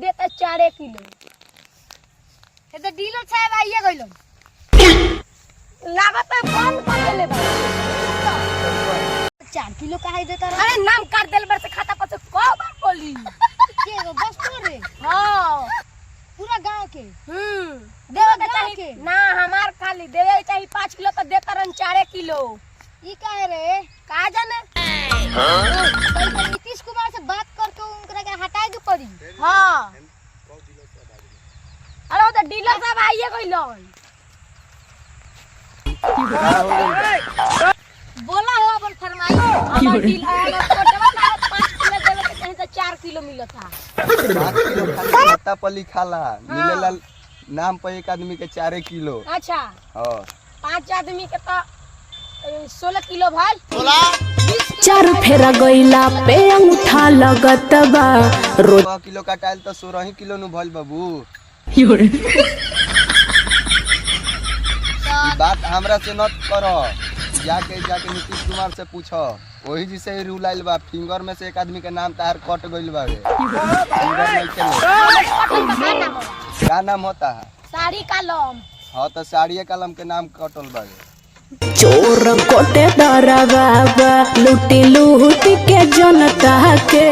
देता 4 किलो। ये तो डीलर साहब आइए गइलो लागत है बंद कर देले बा। 4 किलो काहे देता रे? अरे नाम काट देल बर से खाता पर से को बार बोली के गो बस तो रे हां पूरा गांव के देवे के चाहिए ना हमार खाली देवे के चाहिए 5 किलो तो देता रन 4 किलो। ई काहे रे? का जाने तो नीतीश कुमार से बात कर तो उनकरा के हटाए दो पड़ी। हां अरे वो तो डीलर साहब आइए गइलन। बोला हो अपन फरमाइश। हमार डीलर आया कोटवा का 5 किलो देवे के चाहिए तो 4 किलो मिलता। 5 किलो खाता पर लिखाला मिलेला नाम पर एक आदमी के 4 किलो। अच्छा हां 5 आदमी के तो 16 किलो भाई 4 फेरा गइला पे अंगूठा लगत बा 100 किलो कटाइल तो 16 किलो नु भइल बाबू। ई बात हमरा से मत करो, जाके नीतीश कुमार से पूछो, वही जिसे रूल आइल बा फिंगर में से एक आदमी के नाम तार कट गइल बावे। फिंगर नहीं चले का नाम होता है? साड़ी कलम। हाँ तो साड़िए कलम के नाम कटल बावे। चोर कोटे दरबाबा लूटी लूट के जनता के